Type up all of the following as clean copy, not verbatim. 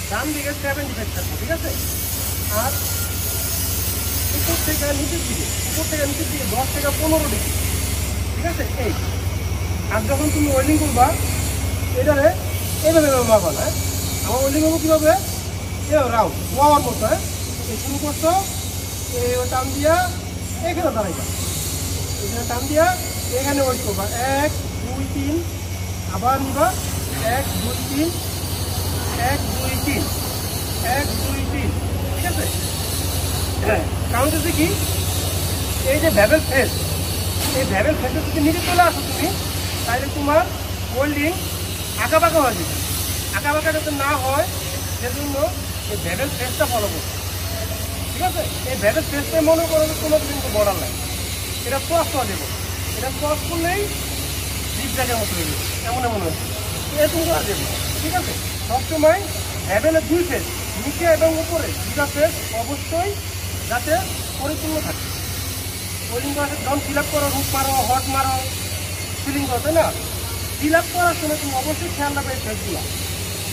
ডান দিকে 75 থাকবে, ঠিক আছে? আর উপর থেকে নিচের দিকে 10 থেকে 15 ডিগ্রি, ঠিক আছে? এই আর যখন তুমি ওয়েল্ডিং করবা এটারে এইভাবে মারবা না। আমার ওয়েল্ডিং করবো কীভাবে? এভাবে রাউন্ড ওয়ার মতো। হ্যাঁ, এই শুরু করছো, এই টান দিয়া এখানে দাঁড়াইবা, এখানে টান দিয়া এখানে ওয়েট করবা 1 2 3, আবার নিবা 1 2 3 1 2 3 1 2 3, ঠিক আছে? হ্যাঁ, কারণ হচ্ছে কি এই যে ভ্যাবেল ফেস, এই ভ্যাবেল ফেসে যদি নিচে চলে আসো তুমি, তাহলে তোমার ওয়েল্ডিং আঁকাবাঁকা হয়ে যাবে। আঁকাবাঁকা যাতে না হয় সেজন্য এই ভ্যাবেল ফেসটা ফলো করবে, ঠিক আছে? এই ভ্যাবেল ফেসটাই মনে করো যে তোমার কিন্তু বর্ডার লাইন, এটা ক্রস করা দেবো, এটা ক্রস করলেই জিগ জায়গার মতো হয়ে যাবে, এমন হচ্ছে এরকম করা দেবো, ঠিক আছে? সবসময় ভ্যাবেলের 2 ফেস, নিচে এবং উপরে 2টা ফেস অবশ্যই যাতে পরিপূর্ণ থাকে। ওয়েল্ডিং করার যখন ফিল আপ করো, রুট মারো, হট মারো, ফিলিং করো, তাই না? ফিল আপ করার সময় তুমি অবশ্যই খেয়াল রাখবে এই ফেসগুলো,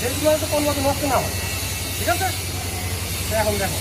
যেগুলো হয়তো কোনো মতো নষ্ট না হয়, ঠিক আছে? এখন দেখো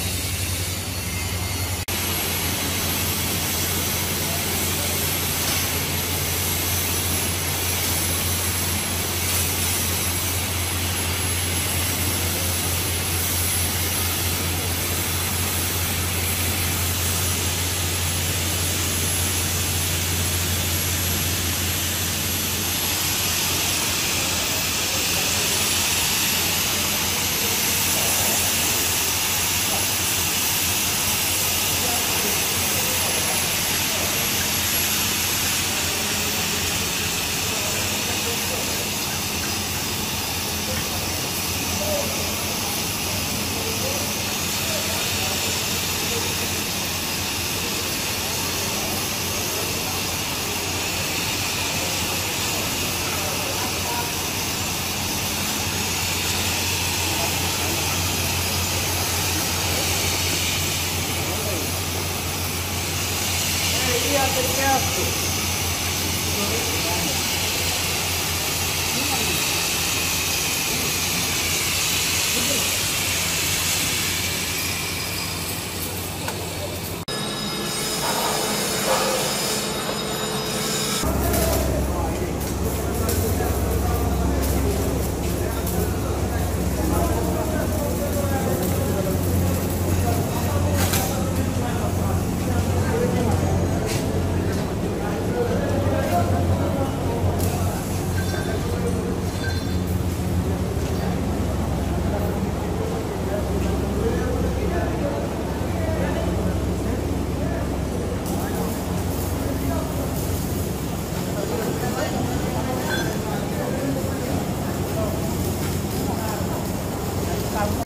এই আছে